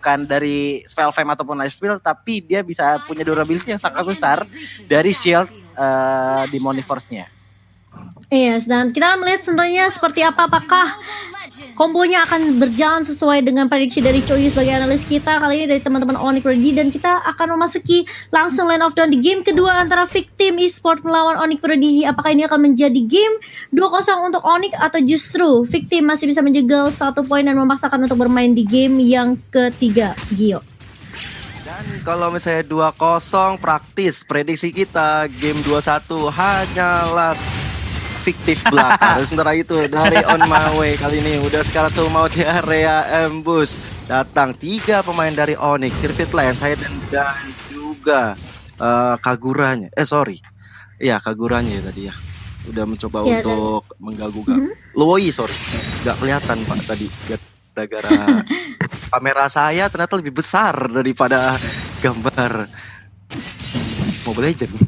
bukan dari spell fame ataupun life steal, tapi dia bisa punya durability yang sangat besar dari shield Demoniforce-nya. Yes, dan kita akan melihat tentunya seperti apakah kombonya akan berjalan sesuai dengan prediksi dari Choi sebagai analis kita kali ini dari teman-teman Onyx Prodigy, dan kita akan memasuki langsung line of down di game kedua antara Victim Esports melawan Onyx Prodigy. Apakah ini akan menjadi game 2-0 untuk Onyx atau justru Victim masih bisa menjegal 1 poin dan memaksakan untuk bermain di game yang ketiga, Gio? Dan kalau misalnya 2-0 praktis prediksi kita game 2-1 hanyalah fiktif belakang. Sementara itu dari On My Way kali ini udah sekarang tuh mau di area ambush. Datang 3 pemain dari Onyx, Sirvit Lens, Hayden dan juga Kaguranya. Iya, Kaguranya ya tadi ya. Udah mencoba untuk mengganggu. Loi, nggak kelihatan Pak tadi gara-gara kamera saya ternyata lebih besar daripada gambar Mobile Legends.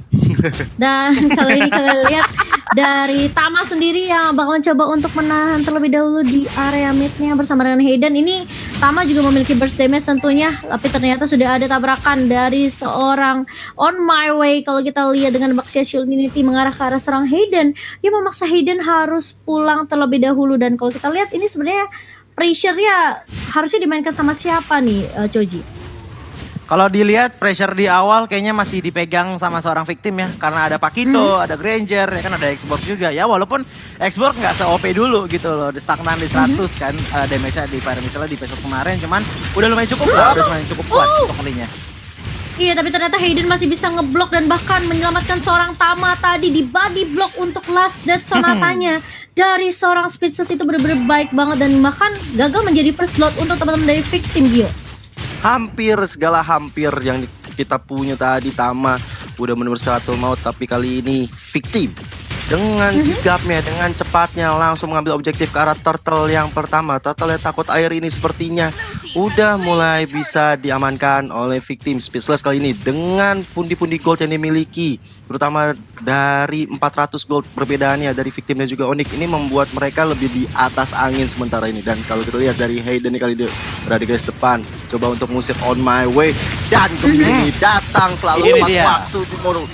Dan kalau ini kalian lihat dari Tama sendiri yang bakal coba untuk menahan terlebih dahulu di area midnya bersama dengan Hayden. Ini Tama juga memiliki burst damage tentunya, tapi ternyata sudah ada tabrakan dari seorang On My Way. Kalau kita lihat dengan Baxia Shield Unity mengarah ke arah serang Hayden, dia memaksa Hayden harus pulang terlebih dahulu. Dan kalau kita lihat ini sebenarnya pressure-nya harusnya dimainkan sama siapa nih, Choji? Kalau dilihat pressure di awal kayaknya masih dipegang sama seorang Victim ya, karena ada Pakito, ada Granger, ya kan ada Xbox juga ya, walaupun Xbox nggak se-OP dulu gitu loh, stagnan di 100 kan damage-nya di Fire Missile di episode kemarin, cuman udah lumayan cukup lah, udah lumayan cukup kuat untuk kalinya. Iya, tapi ternyata Hayden masih bisa ngeblok dan bahkan menyelamatkan seorang Tama tadi di body block untuk last death sonatanya dari seorang Speedsters. Itu bener-bener baik banget dan bahkan gagal menjadi first blood untuk teman-teman dari Victim, Gio. Hampir segala hampir yang kita punya tadi Tama udah menembus kartu maut, tapi kali ini Victim dengan sigapnya, dengan cepatnya langsung mengambil objektif ke arah turtle yang pertama. Turtle yang takut air ini sepertinya udah mulai bisa diamankan oleh Victim. Speechless kali ini dengan pundi-pundi gold yang dimiliki, terutama dari 400 gold perbedaannya dari Victim dan juga Onyx, ini membuat mereka lebih di atas angin sementara ini. Dan kalau kita lihat dari Hayden kali ini berada di garis depan, coba untuk mengusir On My Way, dan Gemini datang selalu tepat waktu Cimoro.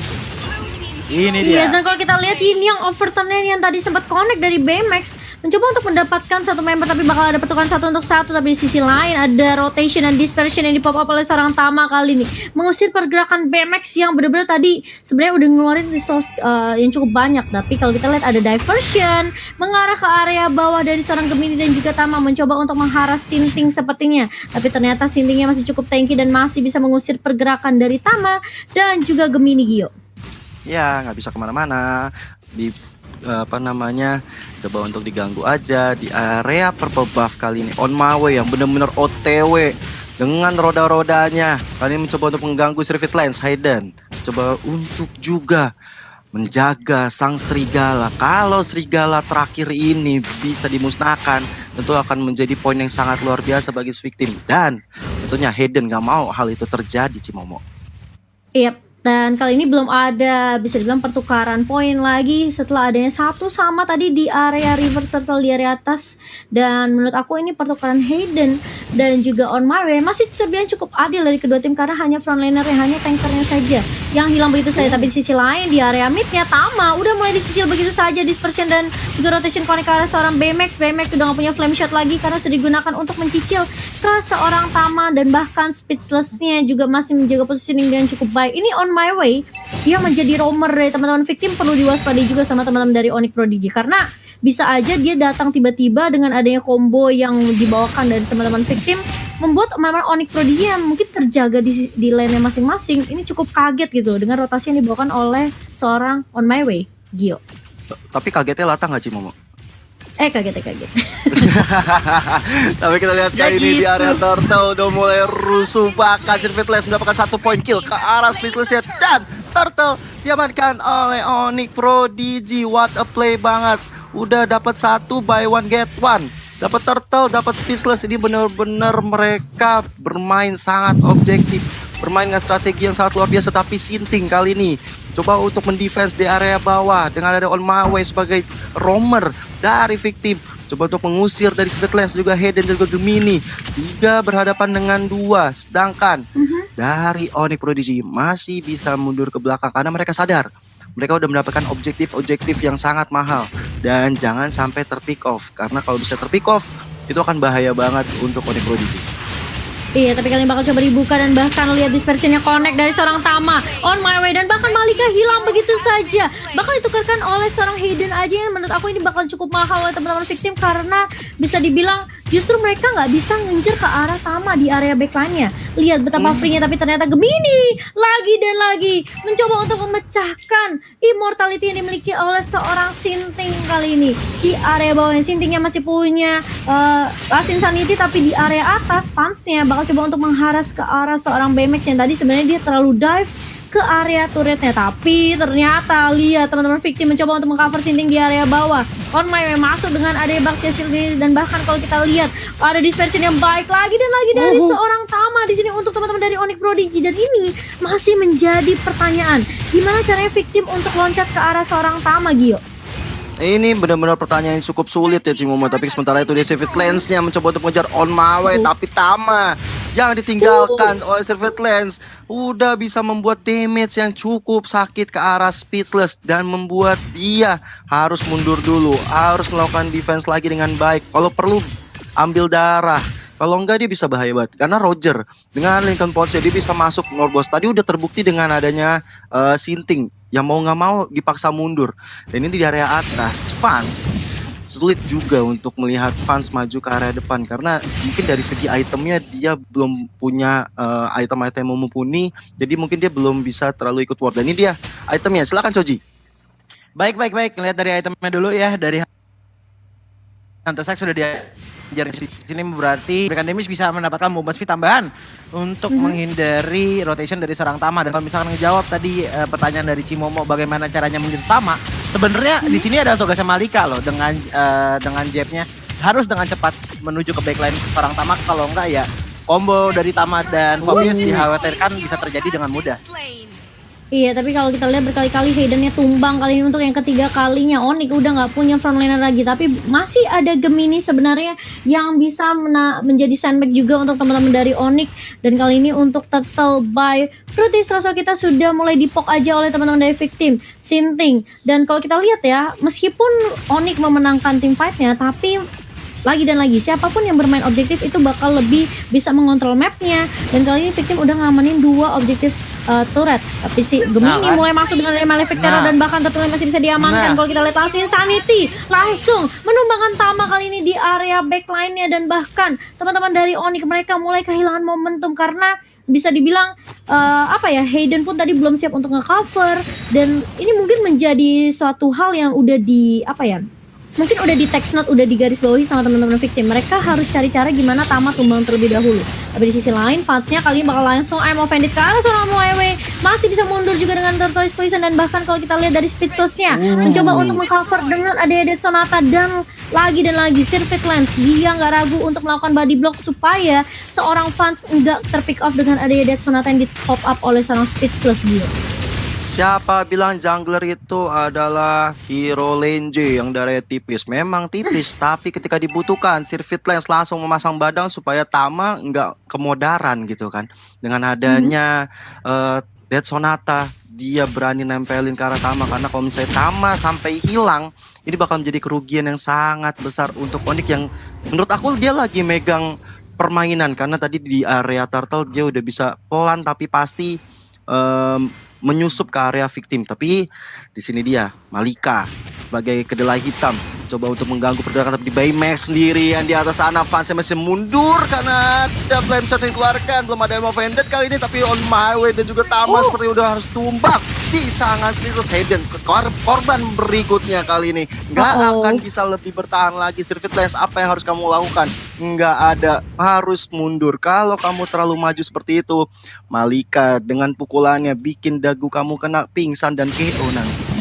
Ini dia. Yes, dan kalau kita lihat ini yang overturn-nya yang tadi sempat connect dari BMX, mencoba untuk mendapatkan satu member tapi bakal ada pertukaran 1 untuk 1. Tapi di sisi lain ada rotation dan dispersion yang dipop up oleh seorang Tama kali ini, mengusir pergerakan BMX yang benar-benar tadi sebenarnya udah ngeluarin resource yang cukup banyak. Tapi kalau kita lihat ada diversion mengarah ke area bawah dari seorang Gemini dan juga Tama mencoba untuk mengharas Sinting sepertinya. Tapi ternyata Sintingnya masih cukup tanky dan masih bisa mengusir pergerakan dari Tama dan juga Gemini, Gio. Ya, nggak bisa kemana-mana. Di coba untuk diganggu aja di area purple buff kali ini. On My Way yang benar-benar OTW dengan roda-rodanya kali ini mencoba untuk mengganggu Sirvit Lens. Hayden coba untuk juga menjaga sang serigala. Kalau serigala terakhir ini bisa dimusnahkan, tentu akan menjadi poin yang sangat luar biasa bagi Victim. Dan tentunya Hayden nggak mau hal itu terjadi, Cimomo. Yep. Dan kali ini belum ada bisa dibilang pertukaran poin lagi setelah adanya satu sama tadi di area River Turtle di area atas. Dan menurut aku ini pertukaran Hayden dan juga On My Way masih terbilang cukup adil dari kedua tim, karena hanya frontliner yang hanya tankernya saja yang hilang begitu saja. Tapi di sisi lain di area midnya Tama udah mulai dicicil begitu saja dispersion dan juga rotation connect ke arah seorang BMX. BMX sudah gak punya flame shot lagi karena sudah digunakan untuk mencicil ke seorang Tama, dan bahkan Speechless-nya juga masih menjaga positioning dengan cukup baik. Ini On My Way dia menjadi roamer dari teman-teman Victim, perlu diwaspadai juga sama teman-teman dari Onyx Prodigy, karena bisa aja dia datang tiba-tiba dengan adanya combo yang dibawakan dari teman-teman Victim, membuat teman-teman Onyx Prodigy yang mungkin terjaga di lane-nya masing-masing ini cukup kaget gitu dengan rotasi yang dibawakan oleh seorang On My Way, Gio. Tapi kagetnya Lata nggak, Cimomo? Kaget. Tapi kita lihat kali ini di area Turtle udah mulai rusuh, bahkan Sirvit Lens mendapatkan 1 poin kill ke arah Speechless-nya, dan Turtle diamankan oleh Onyx Prodigy. What a play banget, udah dapat 1 buy 1 get 1, dapat Turtle, dapat Speechless. Ini benar-benar mereka bermain sangat objektif, bermain dengan strategi yang sangat luar biasa. Tapi Sinting kali ini coba untuk mendefense di area bawah dengan ada On My Way sebagai roamer dari Victim, coba untuk mengusir dari Swiftlands, juga Hayden juga Gemini. 3 berhadapan dengan 2, sedangkan dari Onyx Prodigy masih bisa mundur ke belakang karena mereka sadar mereka udah mendapatkan objektif yang sangat mahal, dan jangan sampai terpick off, karena kalau bisa terpick off itu akan bahaya banget untuk Onyx Prodigy. Iya, tapi kalian bakal coba dibuka dan bahkan lihat dispersinya connect dari seorang Tama on my way, dan bahkan Malika hilang begitu saja. Bakal ditukarkan oleh seorang Hayden aja, yang menurut aku ini bakal cukup mahal oleh teman-teman victim, karena bisa dibilang justru mereka nggak bisa ngejar ke arah Tama di area backline-nya. Lihat betapa free-nya, tapi ternyata Gemini lagi dan lagi mencoba untuk memecahkan immortality yang dimiliki oleh seorang Sinting kali ini. Di area bawah yang Sintingnya masih punya Last Insanity, tapi di area atas fansnya bakal coba untuk mengharas ke arah seorang BMX yang tadi sebenarnya dia terlalu dive ke area turretnya, tapi ternyata lihat teman-teman victim mencoba untuk mengcover Sinting di area bawah. On my way masuk dengan area box sendiri, dan bahkan kalau kita lihat ada dispersion yang baik lagi dan lagi dari seorang Tama di sini untuk teman-teman dari Onyx Prodigy, dan ini masih menjadi pertanyaan, gimana caranya victim untuk loncat ke arah seorang Tama, Gio? Ini benar-benar pertanyaan yang cukup sulit ya Cimomo, tapi sementara itu dia Swiftlands-nya mencoba untuk mengejar on my way, tapi Tama yang ditinggalkan oleh Swiftlands udah bisa membuat damage yang cukup sakit ke arah Speechless, dan membuat dia harus mundur dulu, harus melakukan defense lagi dengan baik, kalau perlu ambil darah. Kalau enggak dia bisa bahaya banget, karena Roger dengan Lincoln Ponce dia bisa masuk Northboss. Tadi udah terbukti dengan adanya Sinting yang mau nggak mau dipaksa mundur. Dan ini di area atas, fans sulit juga untuk melihat fans maju ke area depan, karena mungkin dari segi itemnya dia belum punya item-item yang mumpuni, jadi mungkin dia belum bisa terlalu ikut war. Dan ini dia itemnya, silakan Choji. Baik. Lihat dari itemnya dulu ya. Dari Hunter Sack sudah dia di sini, berarti Breakan Damage bisa mendapatkan bomba speed tambahan untuk menghindari rotation dari seorang Tama. Dan kalau misalkan ngejawab tadi pertanyaan dari Cimomo bagaimana caranya menjadi Tama, sebenarnya di sini ada tugasnya Malika loh, dengan jabnya harus dengan cepat menuju ke backline seorang Tama. Kalau enggak ya combo dari Tama dan Phobius dikhawatirkan bisa terjadi dengan mudah. Iya, tapi kalau kita lihat berkali-kali Haydennya tumbang kali ini untuk yang ketiga kalinya. Onyx udah nggak punya frontliner lagi, tapi masih ada Gemini sebenarnya yang bisa menjadi sandbag juga untuk teman-teman dari Onyx. Dan kali ini untuk Turtle by Fruity Roster kita sudah mulai dipok aja oleh teman-teman dari victim Sinting. Dan kalau kita lihat ya, meskipun Onyx memenangkan tim fightnya, tapi lagi dan lagi siapapun yang bermain objektif itu bakal lebih bisa mengontrol mapnya. Dan kali ini victim udah ngamanin 2 objektif turret, tapi si Gemini mulai masuk dengan Malefic Terror, dan bahkan Turtle masih bisa diamankan. Kalau kita lihat Last Insanity langsung menumbangkan Tama kali ini di area backline-nya, dan bahkan teman-teman dari Onyx mereka mulai kehilangan momentum, karena bisa dibilang Hayden pun tadi belum siap untuk nge-cover, dan ini mungkin menjadi suatu hal yang udah mungkin udah di text note, udah digarisbawahi sama teman-teman victim. Mereka harus cari cara gimana Tama tumbang terlebih dahulu. Tapi di sisi lain, fansnya kali ini bakal langsung I'm offended ke arah seorang Moewe. Masih bisa mundur juga dengan Turtle's Poison, dan bahkan kalau kita lihat dari Speechless-nya mencoba untuk mengcover dengan adanya Dead Sonata, dan lagi Swiftlands dia nggak ragu untuk melakukan body block supaya seorang fans nggak terpick off dengan adanya Dead Sonata yang di pop up oleh seorang Speechless dia. Siapa bilang jungler itu adalah hero lane J yang darahnya tipis? Memang tipis, tapi ketika dibutuhkan Swiftlands langsung memasang badang supaya Tama nggak kemodaran gitu kan. Dengan adanya Dead Sonata, dia berani nempelin ke arah Tama, karena kalau misalnya Tama sampai hilang, ini bakal menjadi kerugian yang sangat besar untuk Onyx, yang menurut aku dia lagi megang permainan, karena tadi di area Turtle dia udah bisa pelan tapi pasti menyusup ke area victim. Tapi di sini dia Malika sebagai kedelai hitam coba untuk mengganggu pergerakan, tapi di Baymax sendiri yang di atas sana fansnya masih mundur karena ada flame shot yang dikeluarkan. Belum ada yang offended kali ini, tapi on my way dan juga Tama seperti udah harus tumbang di tangan Speechless. Hayden korban berikutnya kali ini nggak akan bisa lebih bertahan lagi. Swiftlands, apa yang harus kamu lakukan? Nggak ada, harus mundur. Kalau kamu terlalu maju seperti itu, Malika dengan pukulannya bikin dagu kamu kena pingsan dan KO nanti.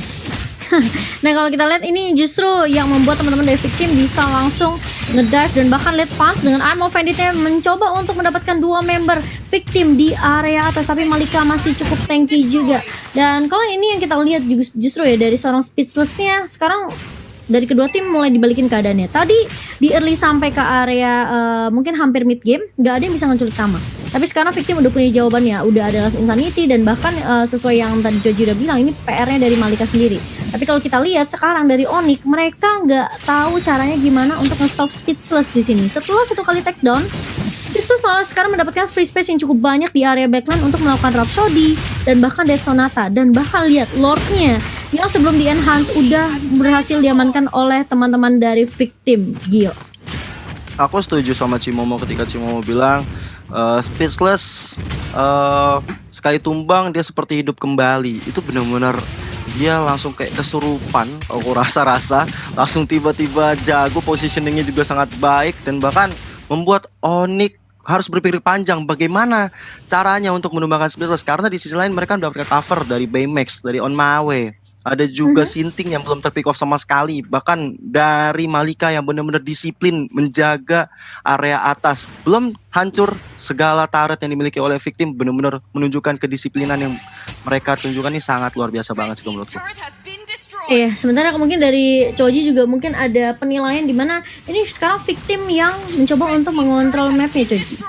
Nah, kalau kita lihat ini justru yang membuat teman-teman dari victim bisa langsung ngedive, dan bahkan lihat fans dengan I'm offended-nya mencoba untuk mendapatkan 2 member victim di area atas, tapi Malika masih cukup tanky juga. Dan kalau ini yang kita lihat justru ya dari seorang Speechless-nya sekarang dari kedua tim mulai dibalikin keadaannya. Tadi di early sampai ke area mungkin hampir mid game, nggak ada yang bisa ngeculik Tama. Tapi sekarang Victim udah punya jawabannya, udah ada Last Insanity dan bahkan sesuai yang tadi Joji udah bilang, ini PR-nya dari Malika sendiri. Tapi kalau kita lihat sekarang dari Onyx, mereka nggak tahu caranya gimana untuk nge-stop Speechless di sini. Setelah satu kali takedown, Speechless malah sekarang mendapatkan free space yang cukup banyak di area backline untuk melakukan Rhapsody dan bahkan Death Sonata. Dan bahkan lihat Lord-nya yang sebelum di-enhance udah berhasil diamankan oleh teman-teman dari Victim, Gio. Aku setuju sama Cimomo ketika Cimomo bilang Speechless sekali tumbang dia seperti hidup kembali. Itu benar-benar dia langsung kayak kesurupan, aku rasa langsung tiba-tiba jago, positioningnya juga sangat baik dan bahkan membuat Onyx harus berpikir panjang bagaimana caranya untuk menumbangkan Speechless, karena di sisi lain mereka mendapatkan cover dari Baymax, dari On My Way. Ada juga Sinting yang belum terpick off sama sekali. Bahkan dari Malika yang benar-benar disiplin menjaga area atas. Belum hancur segala turret yang dimiliki oleh Victim. Benar-benar menunjukkan kedisiplinan yang mereka tunjukkan ini sangat luar biasa banget sih menurutku. Iya, sementara mungkin dari Choji juga mungkin ada penilaian di mana ini sekarang Victim yang mencoba untuk mengontrol mapnya, Choji.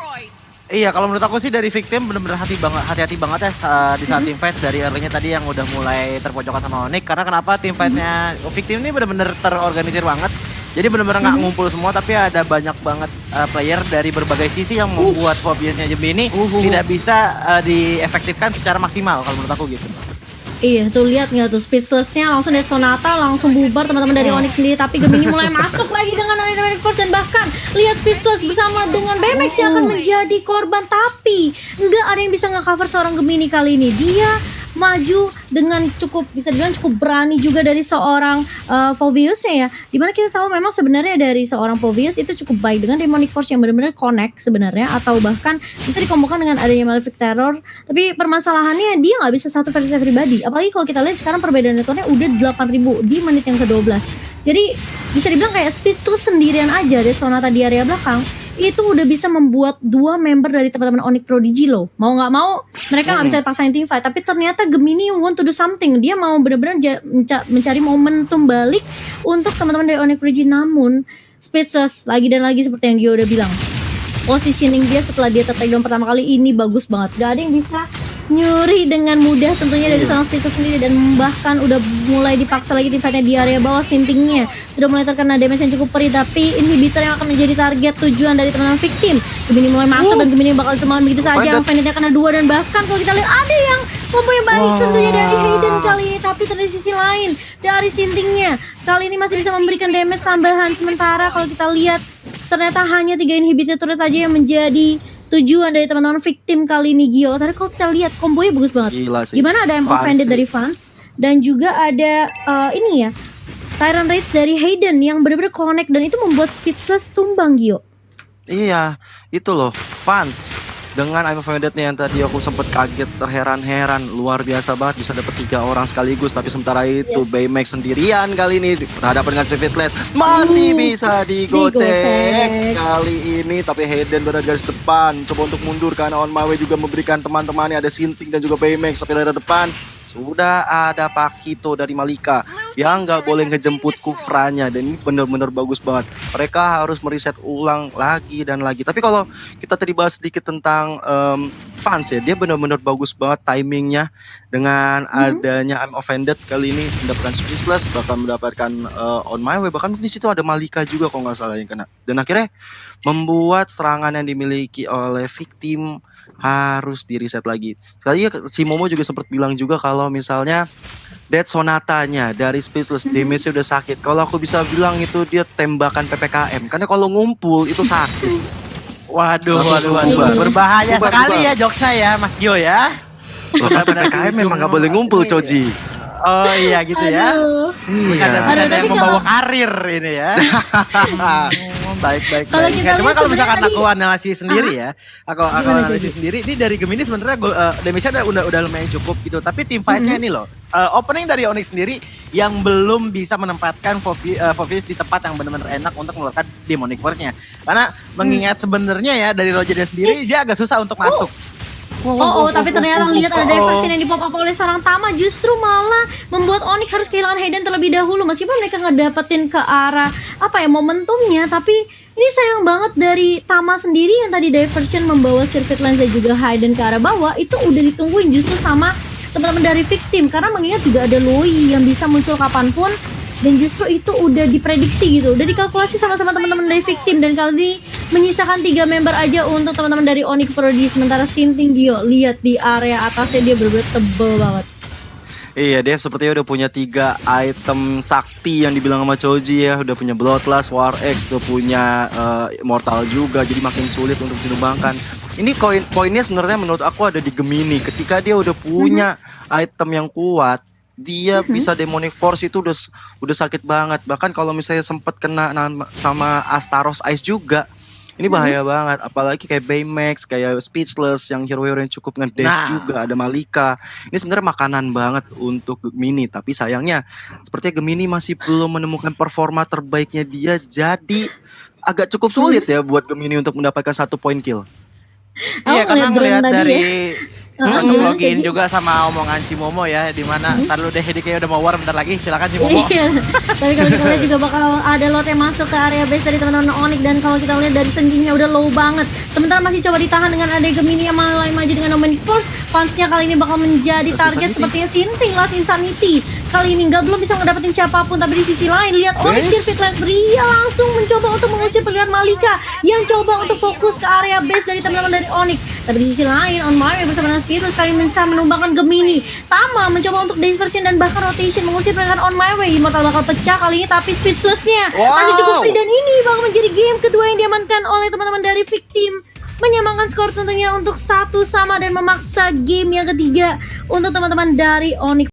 Iya, kalau menurut aku sih dari Victim bener-bener hati-hati banget ya di saat team fight dari early-nya tadi yang udah mulai terpojokan sama Onyx. Karena kenapa tim fight-nya Victim ini bener-bener terorganisir banget. Jadi bener-bener nggak ngumpul semua, tapi ada banyak banget player dari berbagai sisi yang membuat Phobiasnya Gemini tidak bisa diefektifkan secara maksimal kalau menurut aku gitu. Iya, tuh lihat nggak tuh Speechless-nya langsung Death Sonata langsung bubar teman-teman dari Onyx sendiri, tapi Gemini mulai masuk lagi dengan Dynamic Force dan bahkan lihat Speechless bersama dengan Baymax yang akan menjadi korban, tapi nggak ada yang bisa nge-cover seorang Gemini kali ini. Dia maju dengan cukup bisa dibilang cukup berani juga dari seorang Phoveus-nya ya. Dimana kita tahu memang sebenarnya dari seorang Phoveus itu cukup baik dengan Demonic Force yang benar-benar connect sebenarnya, atau bahkan bisa dikombokan dengan adanya Malefic Terror. Tapi permasalahannya dia nggak bisa satu versus everybody. Apalagi kalau kita lihat sekarang perbedaan networknya udah 8.000 di menit yang ke-12. Jadi bisa dibilang kayak Speechless sendirian aja dari Sonata di area belakang itu udah bisa membuat dua member dari teman-teman Onyx Prodigy loh. Mau nggak mau mereka nggak bisa paksain team fight, tapi ternyata Gemini want to do something. Dia mau benar-benar mencari momentum balik untuk teman-teman dari Onyx Prodigy. Namun Speechless lagi dan lagi seperti yang Gio udah bilang, positioning dia setelah dia tertakedown pertama kali ini bagus banget. Gak ada yang bisa nyuri dengan mudah tentunya dari seorang Speechless sendiri, dan bahkan udah mulai dipaksa lagi tim fightnya di area bawah. Sintingnya sudah mulai terkena damage yang cukup perih, tapi inhibitor yang akan menjadi target tujuan dari teman-teman Victim. Gemini mulai masuk dan Gemini bakal ditemukan begitu saja. Vanity kena 2 dan bahkan kalau kita lihat ada yang combo yang baik tentunya dari Hayden kali ini, tapi dari sisi lain dari Sintingnya kali ini masih bisa memberikan damage tambahan. Sementara kalau kita lihat ternyata hanya 3 inhibitor turret saja yang menjadi tujuan dari teman-teman Victim kali ini, Gio. Tadi kalau kita lihat kombonya bagus banget. Gimana ada Offended dari Vance dan juga ada ini ya Tyrant Rage dari Hayden yang benar-benar connect, dan itu membuat Speechless tumbang, Gio. Iya, itu loh Vance dengan I'm Offended-nya yang tadi aku sempet kaget, terheran-heran, luar biasa banget bisa dapet 3 orang sekaligus. Tapi sementara itu Baymax sendirian kali ini berhadapan dengan Speechless masih bisa digocek kali ini. Tapi Hayden berada di garis depan, coba untuk mundur karena On My Way juga memberikan teman-temannya, ada Sinting dan juga Baymax. Tapi dari depan sudah ada Pakito dari Malika yang nggak boleh ngejemput Kufranya, dan ini bener-bener bagus banget. Mereka harus meriset ulang lagi dan lagi. Tapi kalau kita tadi bahas sedikit tentang Vance ya, dia bener-bener bagus banget timingnya dengan adanya I'm Offended kali ini mendapatkan Speechless, bahkan mendapatkan On My Way, bahkan di situ ada Malika juga kalau nggak salah yang kena, dan akhirnya membuat serangan yang dimiliki oleh Victim harus di reset lagi. Sekali si Momo juga sempat bilang juga kalau misalnya Death Sonatanya dari Speechless damage-nya udah sakit. Kalau aku bisa bilang itu dia tembakan PPKM, karena kalau ngumpul itu sakit. Waduh. Berbahaya sekali ya joksa ya Mas Gio ya. Bahkan PPKM memang nggak boleh ngumpul, Choji. Oh iya gitu ya. Ada yang membawa karir ini ya. Baik. Cuma kalau misalkan aku analisis sendiri ya, aku analisis sendiri ini dari Gemini sebenarnya damage-nya udah lumayan cukup gitu. Tapi tim fight-nya ini loh, opening dari Onyx sendiri yang belum bisa menempatkan Phoveus di tempat yang benar-benar enak untuk mengeluarkan Demonic Force-nya. Karena mengingat sebenarnya ya dari Roger sendiri dia agak susah untuk masuk. Oh, tapi ternyata lihat ada diversion yang dipop up oleh seorang Tama, justru malah membuat Onyx harus kehilangan Hayden terlebih dahulu meskipun mereka ngedapetin ke arah momentumnya, tapi ini sayang banget dari Tama sendiri yang tadi diversion membawa Circuit Lens dan juga Hayden ke arah bawah itu udah ditungguin justru sama teman-teman dari Victim, karena mengingat juga ada Loi yang bisa muncul kapanpun dan justru itu udah diprediksi gitu, udah dikalkulasi sama-sama teman-teman dari Victim, dan kali ini menyisakan 3 member aja untuk teman-teman dari Onyx Prodigy. Sementara Sinting Gio lihat di area atasnya dia bener-bener tebel banget. Iya, Dev sepertinya udah punya 3 item sakti yang dibilang sama Choji ya. Udah punya Bloodlust, War X, udah punya Immortal juga, jadi makin sulit untuk dinumbangkan. Ini poinnya sebenarnya menurut aku ada di Gemini. Ketika dia udah punya item yang kuat, dia bisa Demonic Force itu udah sakit banget. Bahkan kalau misalnya sempat kena sama Astaros Ice juga, ini bahaya banget. Apalagi kayak Baymax, kayak Speechless, yang hero-hero yang cukup ngedash juga. Ada Malika. Ini sebenarnya makanan banget untuk Gemini. Tapi sayangnya, sepertinya Gemini masih belum menemukan performa terbaiknya dia. Jadi agak cukup sulit ya buat Gemini untuk mendapatkan 1 point kill. Iya, karena ngelihat dari Untuk login juga sama omongan si Momo ya, dimana ntar lu deh, Hedi kayak udah mau war bentar lagi, silakan si Momo. Iya, tapi kalau kita lihat juga bakal ada lot yang masuk ke area base dari teman-teman Onyx, dan kalau kita lihat dari sengkingnya udah low banget. Sementara masih coba ditahan dengan ada Gemini yang mulai maju dengan Dominic Force. Fansnya kali ini bakal menjadi target sepertinya Sinting, Last Insanity. Kali ini belum bisa ngedapetin siapapun, tapi di sisi lain lihat Onyx Circuit Lens, dia langsung mencoba untuk mengusir pergerakan Malika yang coba untuk fokus ke area base dari teman-teman dari Onyx. Tapi di sisi lain On My Way bersama dengan Speechless kali bisa menumbangkan Gemini. Tama mencoba untuk diversion dan bahkan rotation mengusir pergerakan On My Way. Immortal bakal pecah kali ini, tapi Speechless-nya masih cukup free, dan ini bakal menjadi game kedua yang diamankan oleh teman-teman dari Victim, menyamakan skor tentunya untuk 1-1 dan memaksa game yang ketiga untuk teman-teman dari Onyx.